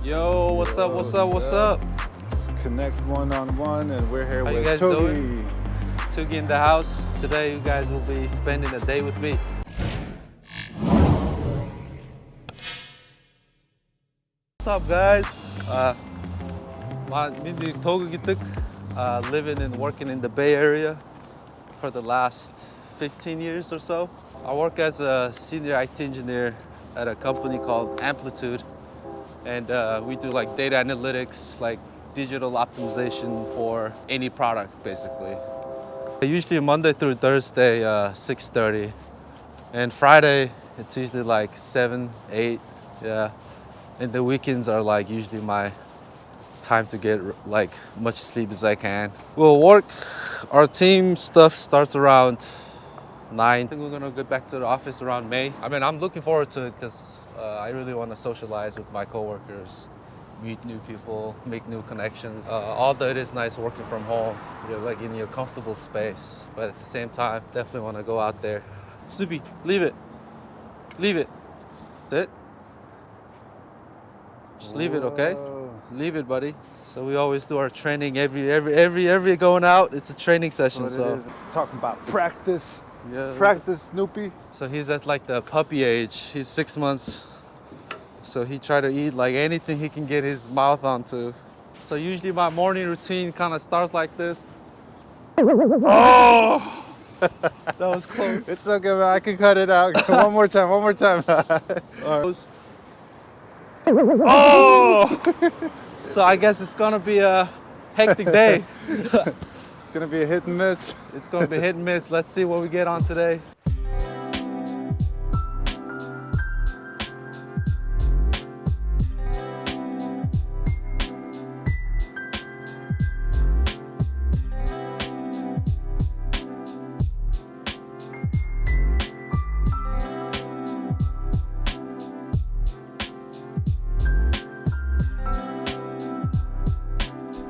Yo, what's up, what's up, what's up? This is Connect One-on-One, and we're here How you with guys Tugi. doing? Tugi in the house. Today you guys will be spending a day with me. What's up, guys? Me Төөгий-ийг, living and working in the Bay Area for the last 15 years or so. I work as a senior IT engineer at a company called Amplitude, and we do like data analytics, like digital optimization for any product, basically. Usually Monday through Thursday, 6:30, and Friday it's usually like 7, 8, yeah. And the weekends are like usually my time to get like much sleep as I can. We'll work. Our team stuff starts around 9. I think we're gonna get back to the office around May. I mean, I'm looking forward to it because I really want to socialize with my coworkers, meet new people, make new connections. Although it is nice working from home, you're like in your comfortable space, but at the same time, definitely want to go out there. Snoopy, leave it. Leave it. That's it. Just leave it, okay? Leave it, buddy. So we always do our training every going out. It's a training session. That's what it is. Talking about practice. Yeah. Practice, Snoopy. So he's at like the puppy age. He's 6 months. So he try to eat like anything he can get his mouth onto. So usually my morning routine kind of starts like this. Oh! That was close. It's okay, man. I can cut it out. One more time. All right. Oh! So I guess it's gonna be a hectic day. It's gonna be a hit and miss. It's gonna be hit and miss. Let's see what we get on today.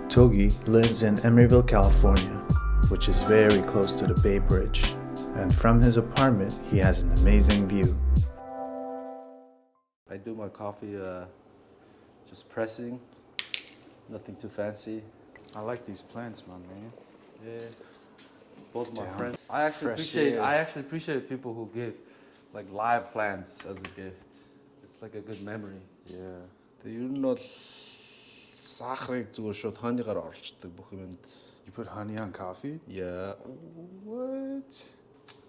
Tugi lives in Emeryville, California, which is very close to the Bay Bridge, and from his apartment he has an amazing view. I do my coffee just pressing, nothing too fancy. I like these plants, my man. Yeah, both my Damn. friends. I actually appreciate people who give like live plants as a gift. It's like a good memory. Yeah. You put honey on coffee? Yeah. What?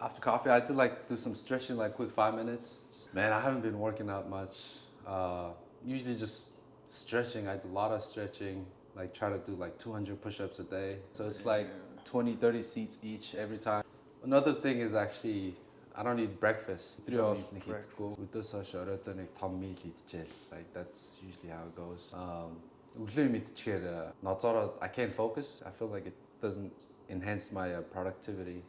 After coffee, I do some stretching, like quick 5 minutes. Man, I haven't been working out much. Usually just stretching. I do a lot of stretching. Like try to do like 200 push-ups a day. So it's like 20, 30 seats each every time. Another thing is actually, I don't eat breakfast. Like that's usually how it goes. I can't focus. I feel like it doesn't enhance my productivity.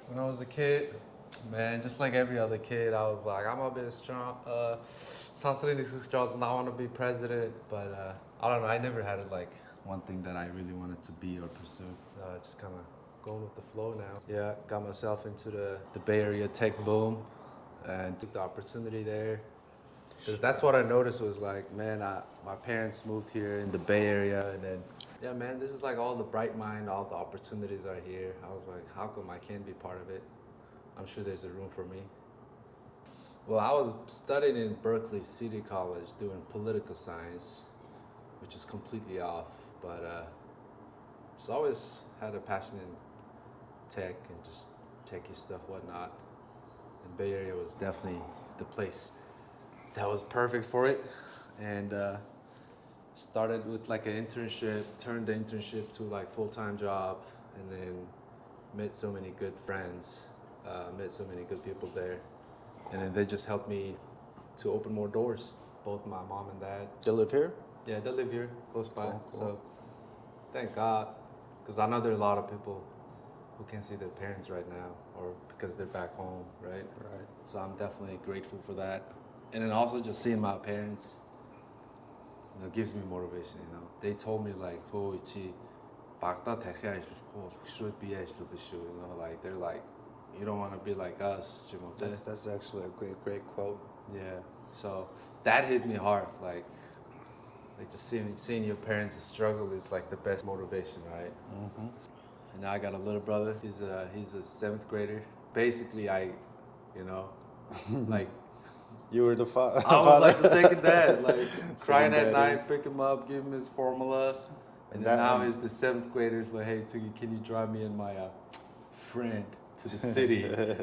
When I was a kid, man, just like every other kid, I was like, I'm gonna be strong. I want to be president, but I don't know. I never had like one thing that I really wanted to be or pursue. Just kind of going with the flow now. Yeah, got myself into the Bay Area tech boom, and took the opportunity there. Because that's what I noticed was like, man, my parents moved here in the Bay Area, and then, yeah, man, this is like all the bright mind, all the opportunities are here. I was like, how come I can't be part of it? I'm sure there's a room for me. Well, I was studying in Berkeley City College doing political science, which is completely off, but just always had a passion in tech and just techie stuff, whatnot. And Bay Area was definitely the place that was perfect for it. And started with like an internship, turned the internship to like full-time job, and then met so many good friends, met so many good people there. and then they just helped me to open more doors. Both my mom and dad. They live here? Yeah, they live here, close by. Cool. So thank God, because I know there are a lot of people who can't see their parents right now, or because they're back home, right? Right. So I'm definitely grateful for that. And then also just seeing my parents, gives me motivation, They told me like, Tugi Baaska дахь ажиллахгүй хөшрөөд бие ажиллах шүү, like they're like, you don't want to be like us, That's actually a great quote. Yeah. So that hit me hard, like just seeing your parents struggle is like the best motivation, right? Mm-hmm. And now I got a little brother. He's a 7th grader. Basically, like You were the father. I was like the second dad, like crying Second at daddy. night, pick him up, give him his formula, and then now he's the 7th grader. He's like, hey Tugi, can you drive me and my friend to the city? I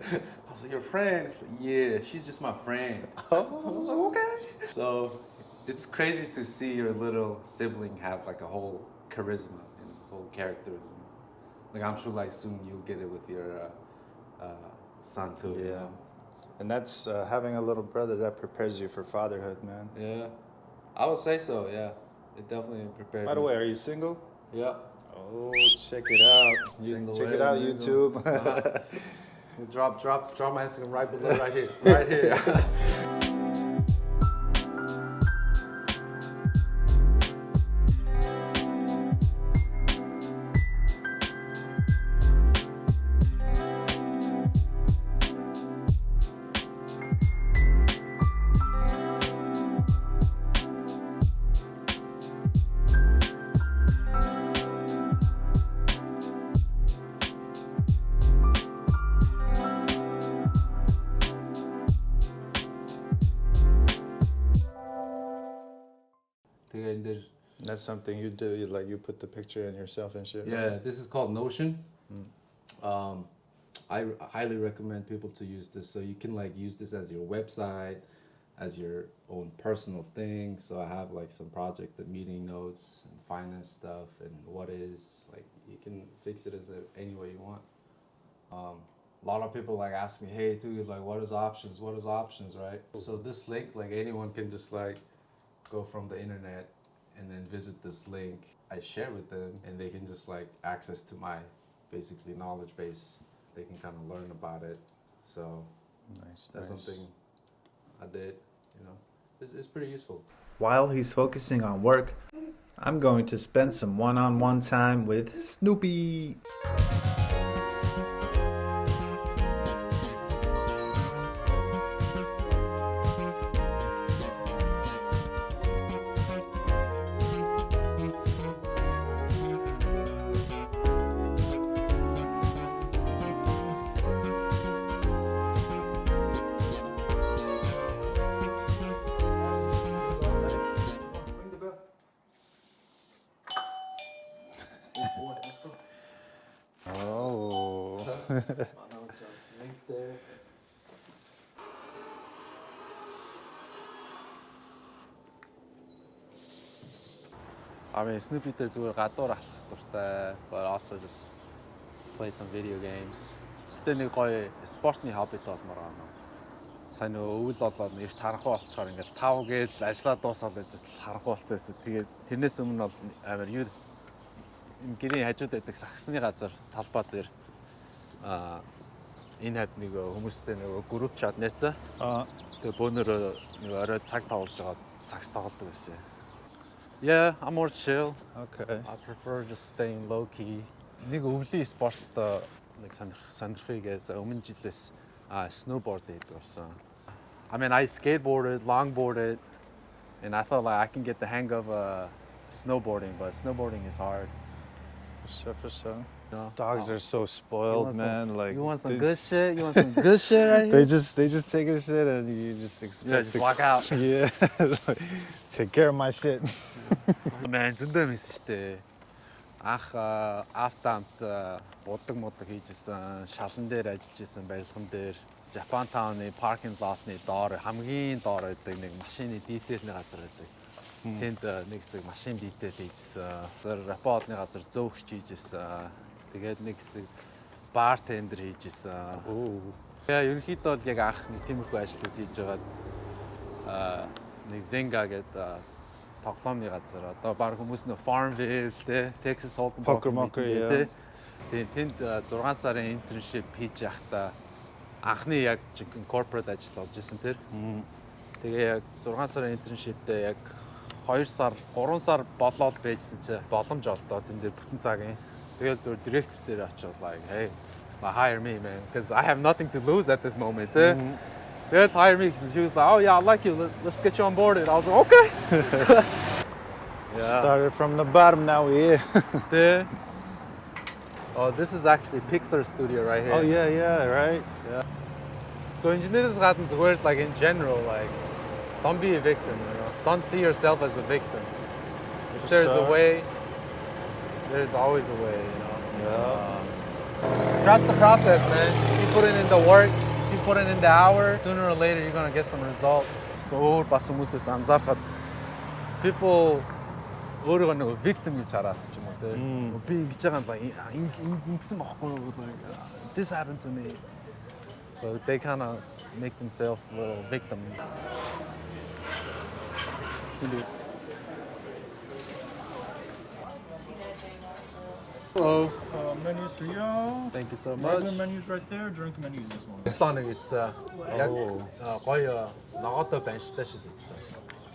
was like, your friend? He's like, yeah, she's just my friend. I was like, okay. So it's crazy to see your little sibling have like a whole charisma and whole characterism. Like I'm sure like soon you'll get it with your son too. Yeah. And that's having a little brother that prepares you for fatherhood, man. Yeah, I would say so. Yeah, it definitely prepared. By the me. way, are you single? Yeah. Oh, check it out. Single Check it and out, single. YouTube. Drop my Instagram right below, right here, right here. That's something you do. You put the picture in yourself and shit. Yeah, this is called Notion. I highly recommend people to use this. So you can like use this as your website, as your own personal thing. So I have like some project and meeting notes and finance stuff and what is, like you can fix it as any way you want. A lot of people like ask me, hey Tugi, like what is options, right? So this link, like anyone can just like go from the internet and then visit this link I share with them, and they can just like access to my basically knowledge base. They can kind of learn about it. So Nice. that's something I did, it's pretty useful. While he's focusing on work, I'm going to spend some one-on-one time with Snoopy. Oh. Link there. I mean, Snoopyтэй зүгээр гадуур алхах дуртай, but also just play some video games. Гэтэ нэг гоё спортны хоббит болмоор байна. Сайн өвөл болоод нэрт харанхуй болчоор ингээл 5 гээл ажиллаа дуусаад байж харанхуй болцсон байсан. Тэгээд тэрнээс өмнө бол амар юу гэрийн хажууд байдаг сагсны газар талбай дээр энэ хад нэг хүмүүстэй нэг групп чат найцаа. Тэгээ бөөнөр нэг орой цаг тоглож байгаа сагс тоглодог байсан. Yeah, I'm more chill. Okay. I prefer just staying low key. Нэг өвлийн спорт нэг сонирхойгээс өмнө жилээс snowboard хийдэг болсон. I mean, I skateboarded, longboarded, and I thought like I can get the hang of snowboarding, but snowboarding is hard. For sure. No. Dogs are so spoiled, man. Like you want some good shit? You want some good shit right here? they just take a shit and you just expect just walk out. Yeah. Take care of my shit. Man, зөндөө мэдсэн шүү дээ. Ах автамт удаг мудаг хийжсэн, шалан дээр ажиллаж исэн барилган дээр, Japan Town-ы parking lot-ны доор хамгийн доор байдаг нэг машины детейлний газар байдаг. Тэнд нэг хэсэг машин детейл хийжсэн. Тэр раподны газар зөөгч хийжсэн. Тэгээд нэг хэсэг bartender хийжсэн. Тэгээ ерөнхийдөө бол яг анх нэг тиймэрхүү ажлууд хийж байгаад нэг Zenga гэдэг тоглоомны газар. Одоо баг хүмүүс нөө Farmville те Texas Hold'em Poker Mocker яа. Тэгээ тэнд 6 сарын internship хийж байхдаа анхны яг corporate ажил болж исэн тэр. Тэгээ яг 6 сарын internship дээр яг 2 сар 3 сар болоод байжсэн чи боломж олдоо тэн дээр бүтэн цагийн. Тэгээд зөв direct дээр очиж like hey hire me man because I have nothing to lose at this moment. They'd hire me because he was like, oh yeah, I like you. Let's get you on board. And I was like, okay. Yeah. Started from the bottom, now we're here. Oh, this is actually Pixar studio right here. Oh yeah, right. Yeah. So engineers gotten to work like in general, like don't be a victim, you know. Don't see yourself as a victim. If there's a way, there's always a way, you know. Yeah. Trust the process, man. Keep putting in the work. You put in the hours, sooner or later you're gonna get some result. So people өөрөө нэг victim гэж хараад ч юм уу те. Би ингэж байгаа юм ингэсэн байхгүй юу? This happened to me. So they kind of make themselves a little victim. Hello. Menus for you. Thank you so much. Regular menus right there. Drink menus this one. Планыг ийцээ. Яг гоё ногоотой банштай шиг ийцээ.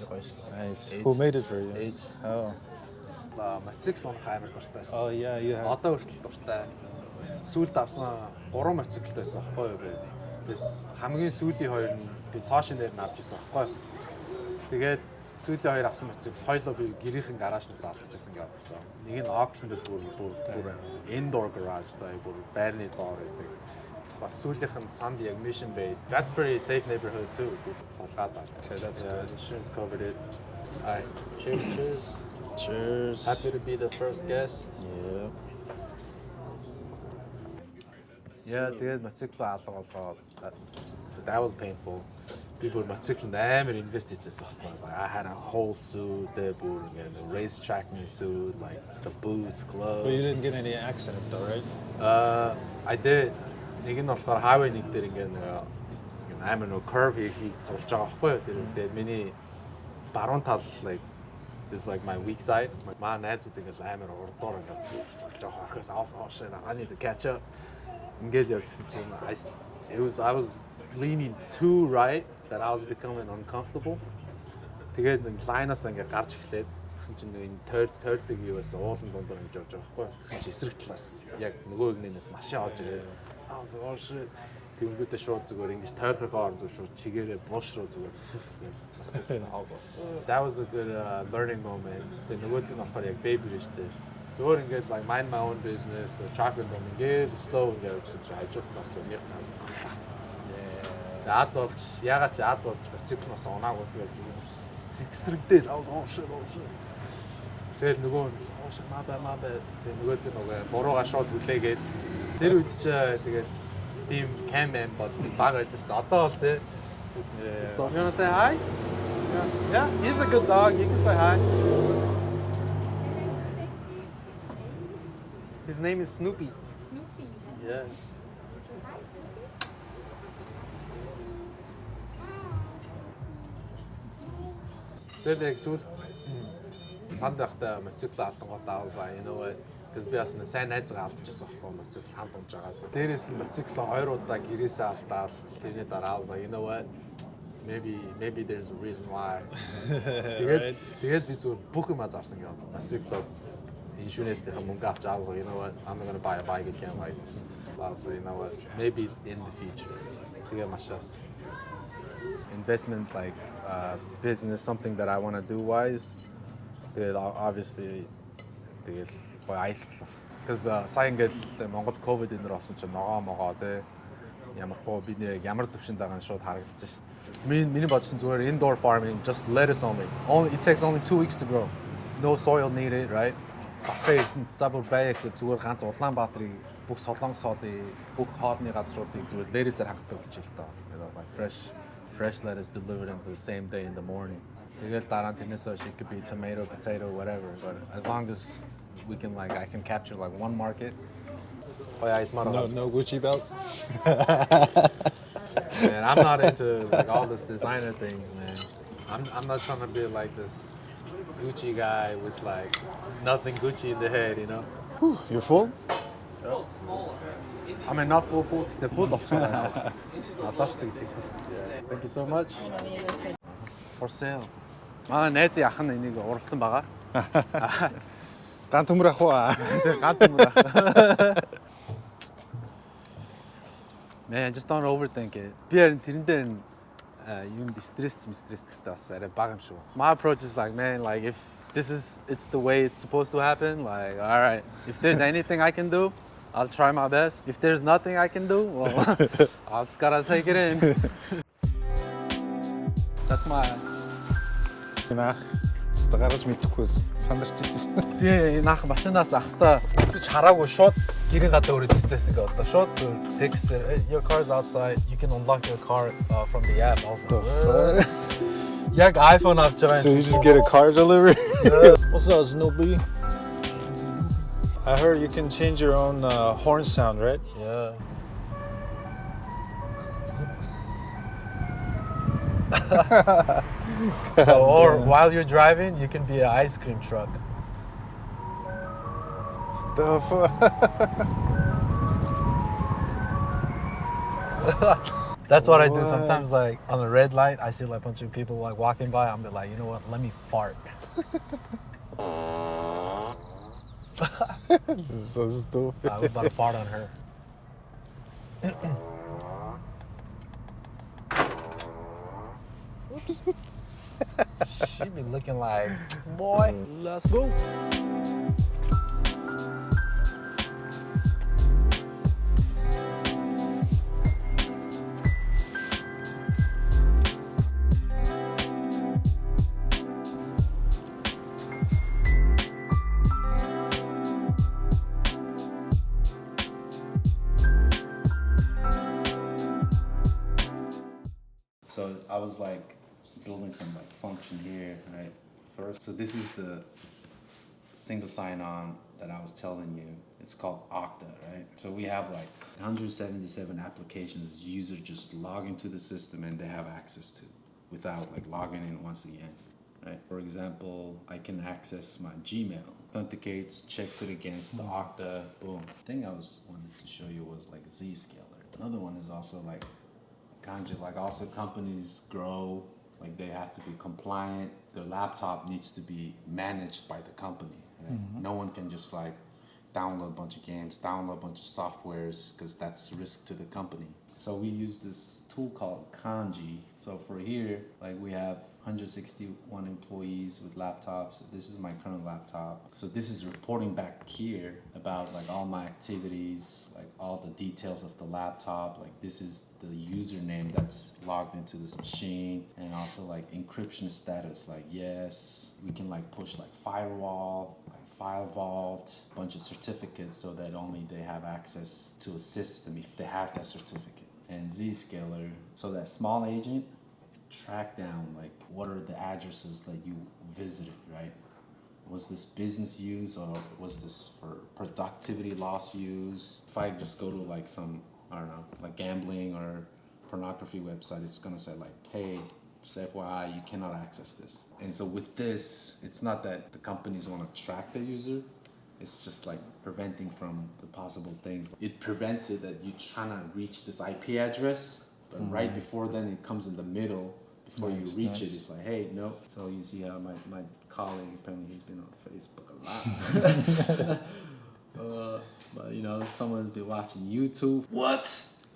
Гоё шүү. Nice. Who made it for you? Oh. Мотоцикл унах амар дуртай байсан. Oh yeah, you have. Одоо хүртэл дуртай. Сүүлд авсан 3 мотоциклтэй байсан аахгүй юу би. Тэс хамгийн сүүлийн хоёр нь би цоошин дээр нь авч ирсэн аахгүй юу. Тэгээд сүүлийн хоёр авсан мотоцикл хоёлоо би гэрийнхэн гаражнаас алдчихсан гэж бодлоо. Нэг нь auction дээр бүр indoor garage заяа бүр байрны доор байдаг. Бас сүүлийнх нь Sand яг Mission Bay. That's pretty safe neighborhood too. Okay, that's good. Insurance covered it. All right. Cheers. Cheers. Happy to be the first guest. Yeah. Yeah, тэгээд мотоцикл алгалгаа. That was painful. People мотоцикл амар инвестицээс авахгүй. I had a whole suit, the racetrack suit, like the boots, gloves. But you didn't get any accident though, right? I did. Нэг нь болохоор highway нэг дээр амар нөө curve хийж сурч байгаа байхгүй юу. Тэгээд миний баруун тал like is like my weak side. My найзууд ингээл амар урдуур ингээд сурч байгаа орхоос авсан шээ. I need to catch up. Ингээл явчихсан чинь I was leaning too right that I was becoming uncomfortable. Тэгээд нэг line-аас ингээд гарч эхлээд тэгсэн чинь энэ third-ийг юу байсан уулын дундаар ингэж явж байгаа байхгүй юу. Тэгсэн чинь эсрэг талаас яг нөгөө игнээс машин орж ирээд I was like, oh shit. Тэнгүүдээ шууд зүгээр ингэж тойрхохоор шууд чигээрээ буш руу зүгээр That was a good learning moment. Тэгээ нөгөөдг нь болохоор яг baby л штэ. Зүгээр ингээд like mind my own business, chocolate bomb ингээд slow ингээд гэсэн чинь хажуудлаас нэг Аз болж ягаад ч аз болж циклноос унаагүй тэгээд сэгсрэгдээл oh shit. Тэгээд нөгөө oh shit маа тэгээд нөгөөдг нь нөгөө бурууга шууд хүлээгээд тэр үед ч тэгээд team cam бол баг байдаг шүү дээ. Одоо бол тий. So you want to say hi? Yeah, he's a good dog. You can say hi. His name is Snoopy. Snoopy. Yeah. Тэгээд сүүл санд байхдаа мотоцикл алдангуудаа авсан. You know what? Because би бас сайн найзгаа алдчихсан аахгүй мотоцикл ханд унж байгаа. Дээрээс нь мотоцикл 2 удаа гэрээсээ алдаад тэрний дараа авсан. You know what? Maybe there's a reason why. Тэгээд би зүгээр бүх юм зарсан гэдэг. Мотоциклод иншүрэнстэй мөнгө авч авсан. You know what? I'm not going to buy a bike again like this. So you know what? Maybe in the future. Тэгээд маш авсан. Investment like business, something that I want to do wise. Obviously, because сайн гэл Монгол ковид энэ орсон чинь ногоо те ямар хоо бидний ямар төвшөнд байгаа нь шууд харагдаж шээ. Миний бодсон зүгээр indoor farming, just lettuce only. It takes only 2 weeks to grow. No soil needed, right? Забур байг зүгээр ганц Улаанбаатарыг бүх Солонгос хоолыг бүх хоолны газруудыг зүгээр lettuce-аар хангалттай болж байна та. You know, like fresh lettuce delivered in the same day in the morning. Тэгэл дараа нь тэрнээс it could be tomato, potato, whatever. But as long as we can I can capture like one market. No Gucci belt. Man, I'm not into like all this designer things, man. I'm not trying to be like this Gucci guy with like nothing Gucci in the head, you know. You're full? I mean, not full. The full 없잖아요. Thank you so much. For sale. 내지 ахны энийг урьсан байгаа. Дан төмөр ах уу? Man, just don't overthink it. Би харин тэрэн дээр юм стресстэй бас арай бага юм шүү. My approach is like, man, like if it's the way it's supposed to happen, like all right, if there's anything I can do, I'll try my best. If there's nothing I can do, well, I'll just gotta take it in. That's my Нах гаргаж мэдэхгүй сандарч ирсэн. Би наах машинаас ахта үзэж хараагүй шууд гэрийн гадаа өрөөд ирчихсэн гээ одоо шууд текст your car's outside, you can unlock your car from the app also. Яг iPhone авч байгаа. So you just get a car delivery? What's up, Snoopy? I heard you can change your own horn sound, right? Yeah. So, or while you're driving, you can be an ice cream truck. The fuck? That's what I do sometimes. Like on a red light, I see like a bunch of people like walking by. I'm like, you know what? Let me fart. This is so stupid. I was about to fart on her. Oops. She be looking like, boy, let's go. So I was like building some like function here, right? First, so this is the single sign-on that I was telling you. It's called Okta, right? So we have like 177 applications users just log into the system and they have access to without like logging in once again, right? For example, I can access my Gmail, authenticates, checks it against the Okta, boom. The thing I wanted to show you was like Zscaler. Another one is also like Kanji, like also companies grow, like they have to be compliant. Their laptop needs to be managed by the company. Right? No one can just like download a bunch of games, download a bunch of softwares, because that's risk to the company. So we use this tool called Kanji. So for here, like we have 161 employees with laptops. This is my current laptop. So this is reporting back here about like all my activities, like all the details of the laptop. Like this is the username that's logged into this machine, and also like encryption status, like yes, we can like push like firewall, like file vault, a bunch of certificates so that only they have access to a system if they have that certificate. And Zscaler, so that small agent track down like what are the addresses that you visited, right? Was this business use or was this for productivity loss use? If I just go to like some, I don't know, like gambling or pornography website, it's gonna say like, hey, just FYI, you cannot access this. And so with this, it's not that the companies want to track the user, it's just like preventing from the possible things. It prevents it that you're trying to reach this IP address, but right before then it comes in the middle. Before you reach it, it's like, hey, no. So you see how my colleague, apparently he's been on Facebook a lot. But you know, someone's been watching YouTube. What?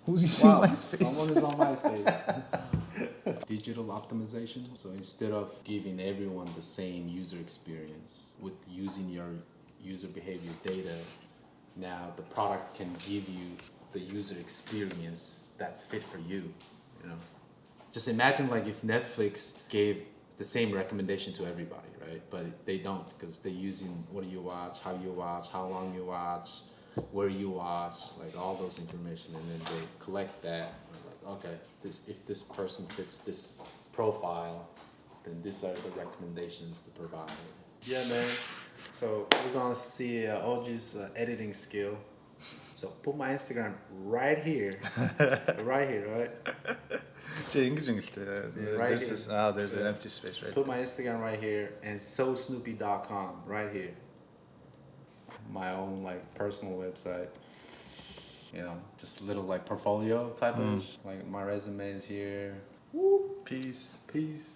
Who's using MySpace? Someone is on MySpace. Digital optimization. So instead of giving everyone the same user experience with using your user behavior data, now the product can give you the user experience that's fit for you, you know. Just imagine like if Netflix gave the same recommendation to everybody, right? But they don't, because they're using what do you watch, how long you watch, where you watch, like all those information, and then they collect that. Like, okay, if this person fits this profile, then these are the recommendations to provide. Yeah, man. So we're gonna see OG's editing skill. So put my Instagram right here, right here, right? There's an empty space right Put my Instagram right here and sosnoopy.com right here. My own like personal website. You know, just a little like portfolio type of like my resume is here. Woo. Peace. Peace.